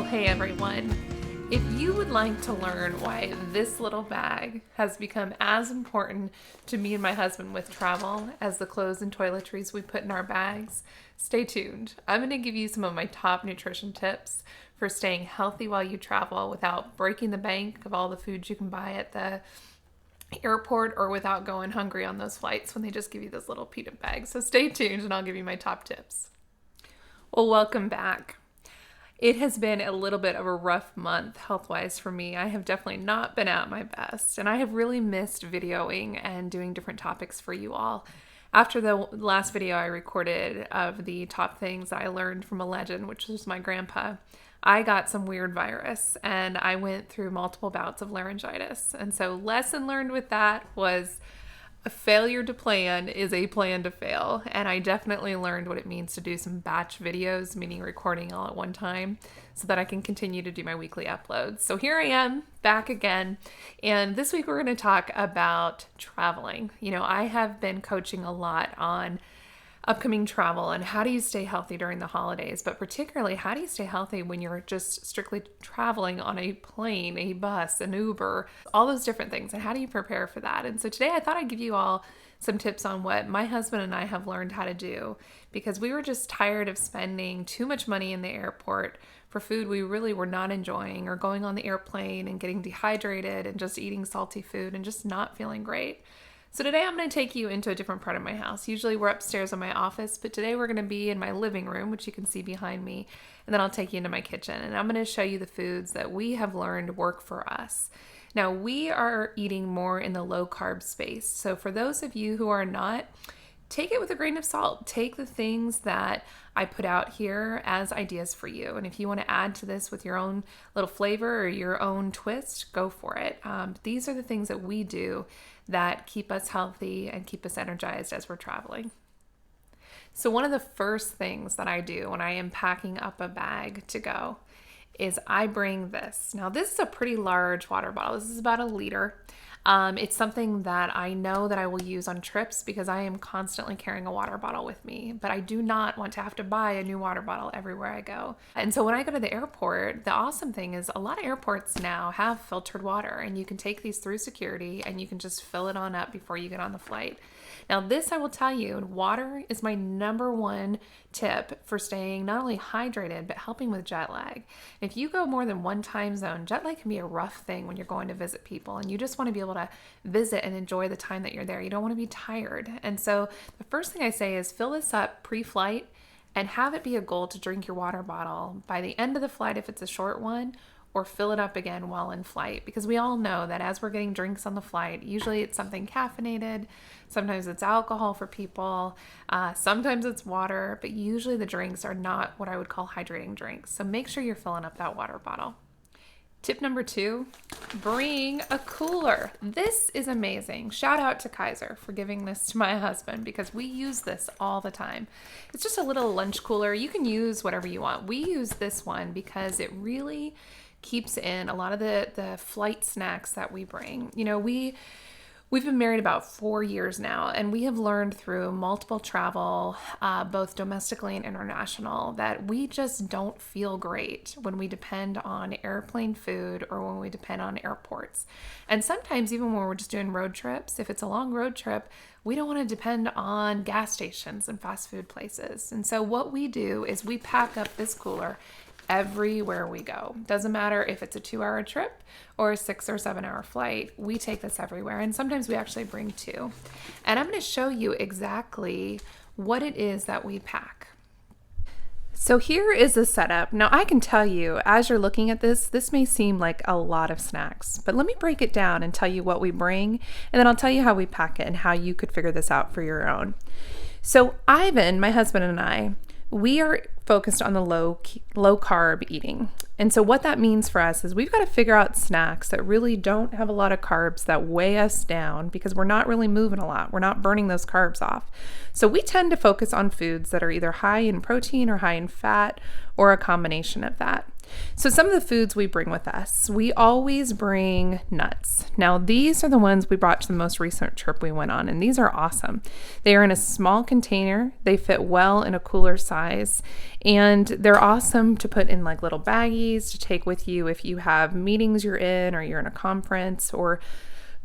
Hey everyone. If you would like to learn why this little bag has become as important to me and my husband with travel as the clothes and toiletries we put in our bags, stay tuned. I'm going to give you some of my top nutrition tips for staying healthy while you travel without breaking the bank of all the foods you can buy at the airport or without going hungry on those flights when they just give you this little peanut bag. So stay tuned and I'll give you my top tips. Well, welcome back. It has been a little bit of a rough month health-wise for me. I have definitely not been at my best, and I have really missed videoing and doing different topics for you all. After the last video I recorded of the top things I learned from a legend, which was my grandpa, I got some weird virus, and I went through multiple bouts of laryngitis. And so lesson learned with that was a failure to plan is a plan to fail. And I definitely learned what it means to do some batch videos, meaning recording all at one time, so that I can continue to do my weekly uploads. So here I am back again. And this week we're going to talk about traveling. You know, I have been coaching a lot on upcoming travel and how do you stay healthy during the holidays, but particularly how do you stay healthy when you're just strictly traveling on a plane, a bus, an Uber, all those different things, and how do you prepare for that? And so today I thought I'd give you all some tips on what my husband and I have learned how to do, because we were just tired of spending too much money in the airport for food we really were not enjoying, or going on the airplane and getting dehydrated and just eating salty food and just not feeling great. So today I'm going to take you into a different part of my house. Usually we're upstairs in my office, but today we're going to be in my living room, which you can see behind me, and then I'll take you into my kitchen, and I'm going to show you the foods that we have learned work for us. Now, we are eating more in the low carb space. So for those of you who are not, take it with a grain of salt. Take the things that I put out here as ideas for you. And if you want to add to this with your own little flavor or your own twist, go for it. These are the things that we do that keep us healthy and keep us energized as we're traveling. So one of the first things that I do when I am packing up a bag to go is I bring this. Now, this is a pretty large water bottle. This is about 1 liter. It's something that I know that I will use on trips because I am constantly carrying a water bottle with me, but I do not want to have to buy a new water bottle everywhere I go. And so when I go to the airport, the awesome thing is a lot of airports now have filtered water, and you can take these through security and you can just fill it on up before you get on the flight. Now, this, I will tell you, water is my number one tip for staying not only hydrated, but helping with jet lag. If you go more than one time zone, jet lag can be a rough thing when you're going to visit people, and you just want to be able to visit and enjoy the time that you're there. You don't want to be tired. And so the first thing I say is fill this up pre-flight and have it be a goal to drink your water bottle by the end of the flight if it's a short one, or fill it up again while in flight, because we all know that as we're getting drinks on the flight, usually it's something caffeinated, sometimes it's alcohol for people, sometimes it's water, but usually the drinks are not what I would call hydrating drinks. So make sure you're filling up that water bottle. Tip number 2, bring a cooler. This is amazing. Shout out to Kaiser for giving this to my husband, because we use this all the time. It's just a little lunch cooler. You can use whatever you want. We use this one because it really keeps in a lot of the flight snacks that we bring. You know, we've been married about 4 years now, and we have learned through multiple travel, both domestically and international, that we just don't feel great when we depend on airplane food or when we depend on airports. And sometimes even when we're just doing road trips, if it's a long road trip, we don't want to depend on gas stations and fast food places. And so what we do is we pack up this cooler everywhere we go. Doesn't matter if it's a 2-hour trip or a 6 or 7 hour flight, we take this everywhere. And sometimes we actually bring 2. And I'm going to show you exactly what it is that we pack. So here is the setup. Now I can tell you, as you're looking at this may seem like a lot of snacks, but let me break it down and tell you what we bring, and then I'll tell you how we pack it and how you could figure this out for your own. So Ivan, my husband, and I, we are focused on the low carb eating. And so what that means for us is we've got to figure out snacks that really don't have a lot of carbs that weigh us down, because we're not really moving a lot. We're not burning those carbs off. So we tend to focus on foods that are either high in protein or high in fat, or a combination of that. So some of the foods we bring with us, we always bring nuts. Now these are the ones we brought to the most recent trip we went on, and these are awesome. They are in a small container. They fit well in a cooler size, and they're awesome to put in like little baggies to take with you if you have meetings you're in, or you're in a conference, or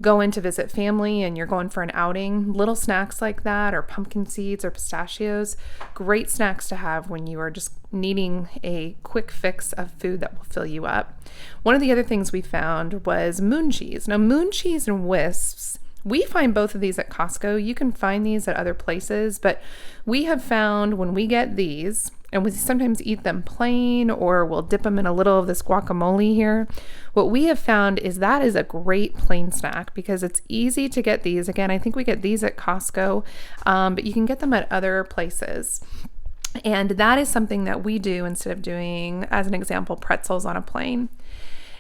go in to visit family and you're going for an outing. Little snacks like that, or pumpkin seeds or pistachios, great snacks to have when you are just needing a quick fix of food that will fill you up. One of the other things we found was moon cheese. Now, moon cheese and wisps, we find both of these at Costco. You can find these at other places, but we have found when we get these, and we sometimes eat them plain, or we'll dip them in a little of this guacamole here. What we have found is that is a great plain snack because it's easy to get these. Again, I think we get these at Costco, but you can get them at other places. And that is something that we do instead of doing, as an example, pretzels on a plane.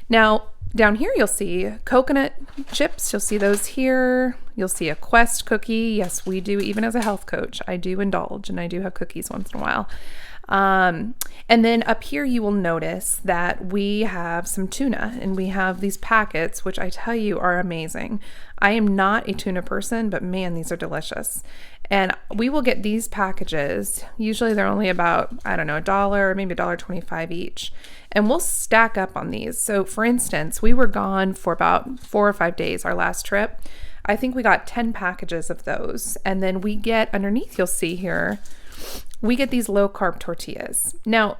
Now, down here, you'll see coconut chips. You'll see those here. You'll see a Quest cookie. Yes, we do. Even as a health coach, I do indulge, and I do have cookies once in a while. And then up here, you will notice that we have some tuna, and we have these packets, which I tell you are amazing. I am not a tuna person, but man, these are delicious. And we will get these packages. Usually they're only about, I don't know, $1, maybe $1.25 each. And we'll stack up on these. So for instance, we were gone for about 4 or 5 days, our last trip. I think we got 10 packages of those. And then we get underneath, you'll see here, we get these low carb tortillas. Now,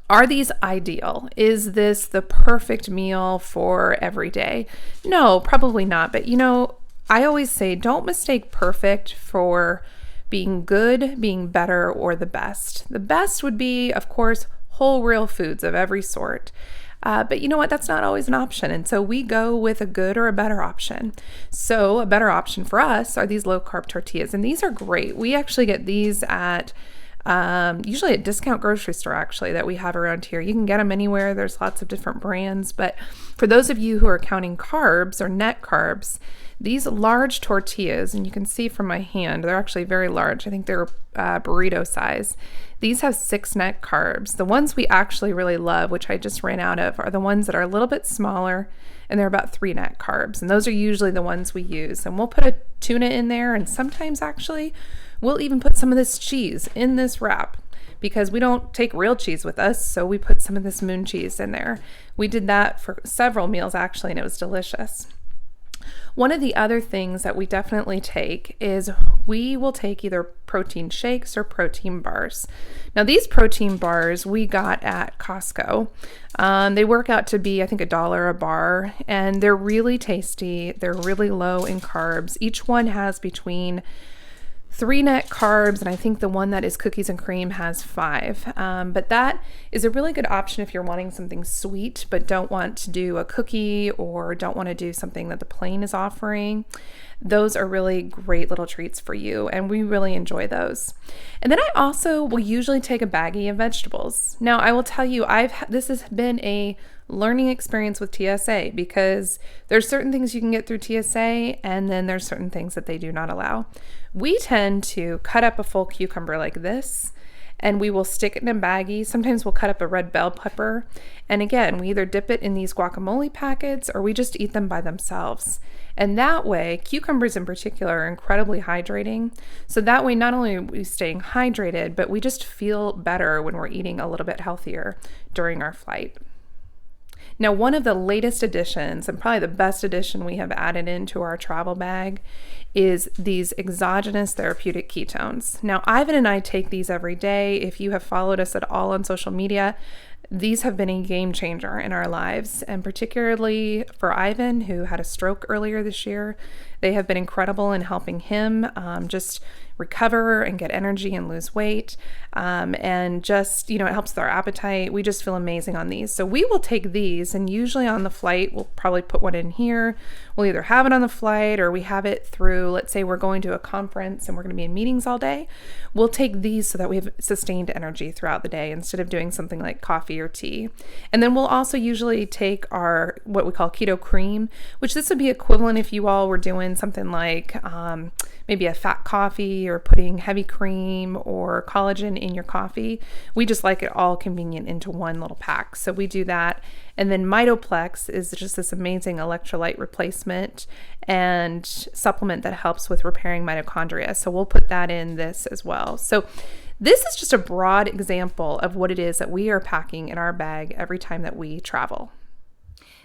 are these ideal? Is this the perfect meal for every day? No, probably not. But I always say don't mistake perfect for being good, being better, or the best. The best would be, of course, whole real foods of every sort. But you know what? That's not always an option. And so we go with a good or a better option. So a better option for us are these low carb tortillas. And these are great. We actually get these at usually a discount grocery store, actually, that we have around here. You can get them anywhere. There's lots of different brands. But for those of you who are counting carbs or net carbs, these large tortillas, and you can see from my hand, they're actually very large. I think they're burrito size. These have 6 net carbs. The ones we actually really love, which I just ran out of, are the ones that are a little bit smaller, and they're about 3 net carbs. And those are usually the ones we use. And we'll put a tuna in there, and sometimes actually we'll even put some of this cheese in this wrap because we don't take real cheese with us, so we put some of this moon cheese in there. We did that for several meals actually, and it was delicious. One of the other things that we definitely take is we will take either protein shakes or protein bars. Now, these protein bars we got at Costco. They work out to be, I think, $1 a bar, and they're really tasty. They're really low in carbs. Each one has between 3 net carbs, and I think the one that is cookies and cream has 5. But that is a really good option if you're wanting something sweet but don't want to do a cookie or don't want to do something that the plane is offering. Those are really great little treats for you, and we really enjoy those. And then I also will usually take a baggie of vegetables. Now, I will tell you, this has been a learning experience with TSA because there's certain things you can get through TSA, and then there's certain things that they do not allow. We tend to cut up a full cucumber like this, and we will stick it in a baggie. Sometimes we'll cut up a red bell pepper. And again, we either dip it in these guacamole packets or we just eat them by themselves. And that way, cucumbers in particular are incredibly hydrating. So that way, not only are we staying hydrated, but we just feel better when we're eating a little bit healthier during our flight. Now, one of the latest additions, and probably the best addition we have added into our travel bag, is these exogenous therapeutic ketones. Now, Ivan and I take these every day. If you have followed us at all on social media, these have been a game changer in our lives, and particularly for Ivan, who had a stroke earlier this year. They have been incredible in helping him just recover and get energy and lose weight. And just, it helps with our appetite. We just feel amazing on these. So we will take these, and usually on the flight, we'll probably put one in here. We'll either have it on the flight or we have it through, let's say we're going to a conference and we're going to be in meetings all day. We'll take these so that we have sustained energy throughout the day instead of doing something like coffee or tea. And then we'll also usually take our, what we call keto cream, which this would be equivalent if you all were doing in something like maybe a fat coffee or putting heavy cream or collagen in your coffee. We just like it all convenient into one little pack. So we do that. And then Mitoplex is just this amazing electrolyte replacement and supplement that helps with repairing mitochondria. So we'll put that in this as well. So this is just a broad example of what it is that we are packing in our bag every time that we travel.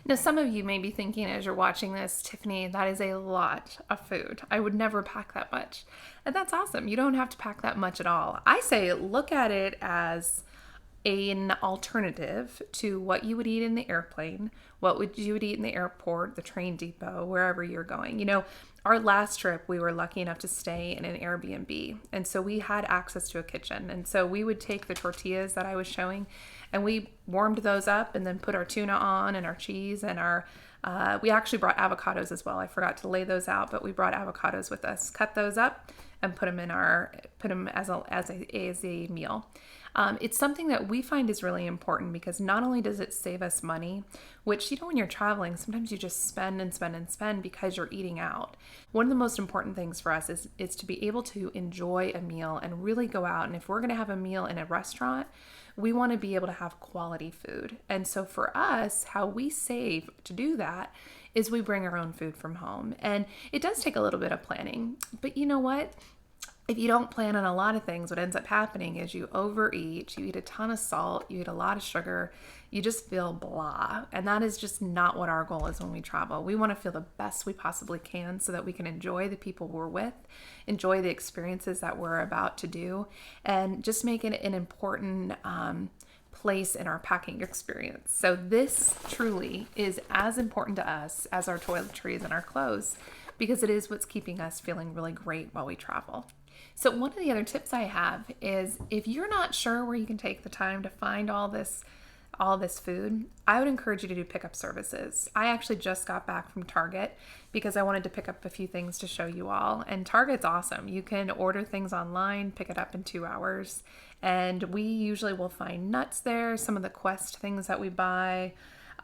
Now, some of you may be thinking as you're watching this, Tiffany, that is a lot of food. I would never pack that much. And that's awesome. You don't have to pack that much at all. I say look at it as an alternative to what you would eat in the airplane, you would eat in the airport, the train depot, wherever you're going. You know, our last trip, we were lucky enough to stay in an Airbnb. And so we had access to a kitchen. And so we would take the tortillas that I was showing and we warmed those up and then put our tuna on and our cheese and we actually brought avocados as well. I forgot to lay those out, but we brought avocados with us. Cut those up and put them as a meal. It's something that we find is really important because not only does it save us money, which, you know, when you're traveling, sometimes you just spend and spend and spend because you're eating out. One of the most important things for us is to be able to enjoy a meal and really go out. And if we're going to have a meal in a restaurant, we want to be able to have quality food. And so for us, how we save to do that is we bring our own food from home. And it does take a little bit of planning, but you know what? If you don't plan on a lot of things, what ends up happening is you overeat, you eat a ton of salt, you eat a lot of sugar, you just feel blah. And that is just not what our goal is when we travel. We want to feel the best we possibly can so that we can enjoy the people we're with, enjoy the experiences that we're about to do, and just make it an important place in our packing experience. So this truly is as important to us as our toiletries and our clothes because it is what's keeping us feeling really great while we travel. So one of the other tips I have is if you're not sure where you can take the time to find all this food, I would encourage you to do pickup services. I actually just got back from Target because I wanted to pick up a few things to show you all. And Target's awesome. You can order things online, pick it up in 2 hours. And we usually will find nuts there, some of the Quest things that we buy.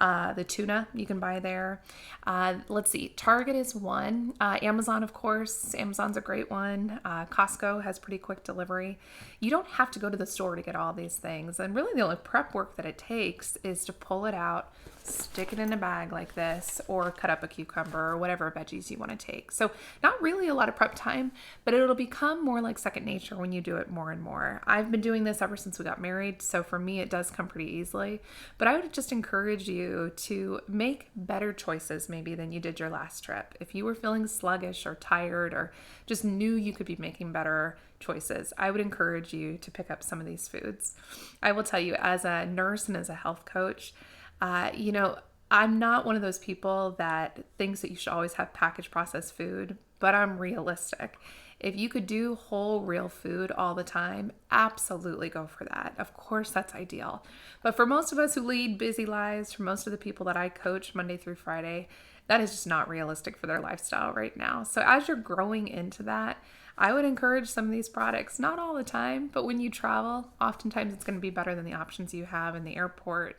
The tuna you can buy there. Let's see, Target is one. Amazon, of course. Amazon's a great one. Costco has pretty quick delivery. You don't have to go to the store to get all these things. And really the only prep work that it takes is to pull it out, stick it in a bag like this, or cut up a cucumber or whatever veggies you want to take. So not really a lot of prep time, but it'll become more like second nature when you do it more and more. I've been doing this ever since we got married, so for me it does come pretty easily. But I would just encourage you to make better choices maybe than you did your last trip. If you were feeling sluggish or tired or just knew you could be making better choices, I would encourage you to pick up some of these foods. I will tell you, as a nurse and as a health coach, I'm not one of those people that thinks that you should always have packaged processed food, but I'm realistic. If you could do whole, real food all the time, absolutely go for that. Of course, that's ideal. But for most of us who lead busy lives, for most of the people that I coach Monday through Friday, that is just not realistic for their lifestyle right now. So as you're growing into that, I would encourage some of these products, not all the time, but when you travel, oftentimes it's going to be better than the options you have in the airport.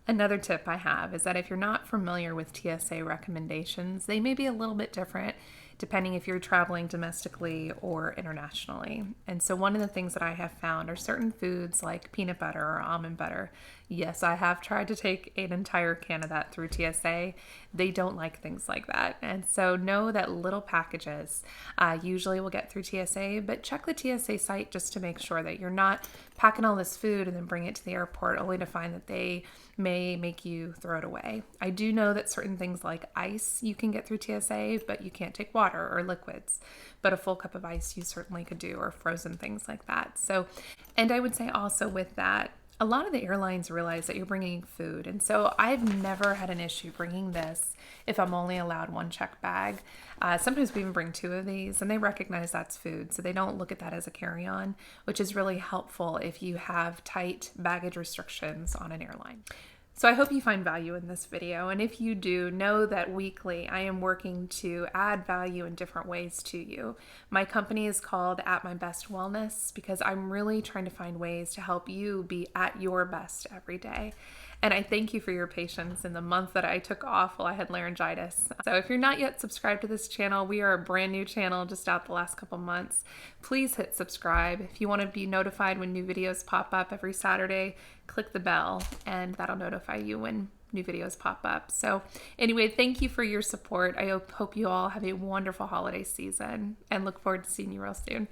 Another tip I have is that if you're not familiar with TSA recommendations, they may be a little bit different depending if you're traveling domestically or internationally. And so one of the things that I have found are certain foods like peanut butter or almond butter. Yes, I have tried to take an entire can of that through TSA. They don't like things like that. And so know that little packages usually will get through TSA, but check the TSA site just to make sure that you're not packing all this food and then bring it to the airport only to find that they may make you throw it away. I do know that certain things like ice you can get through TSA, but you can't take water or liquids. But a full cup of ice you certainly could do, or frozen things like that. So, and I would say also with that, a lot of the airlines realize that you're bringing food. And so I've never had an issue bringing this if I'm only allowed one check bag. Sometimes we even bring 2 of these and they recognize that's food. So they don't look at that as a carry-on, which is really helpful if you have tight baggage restrictions on an airline. So I hope you find value in this video, and if you do, know that weekly I am working to add value in different ways to you. My company is called At My Best Wellness because I'm really trying to find ways to help you be at your best every day. And I thank you for your patience in the month that I took off while I had laryngitis. So if you're not yet subscribed to this channel, we are a brand new channel just out the last couple months. Please hit subscribe. If you want to be notified when new videos pop up every Saturday, click the bell and that'll notify you when new videos pop up. So anyway, thank you for your support. I hope you all have a wonderful holiday season and look forward to seeing you real soon.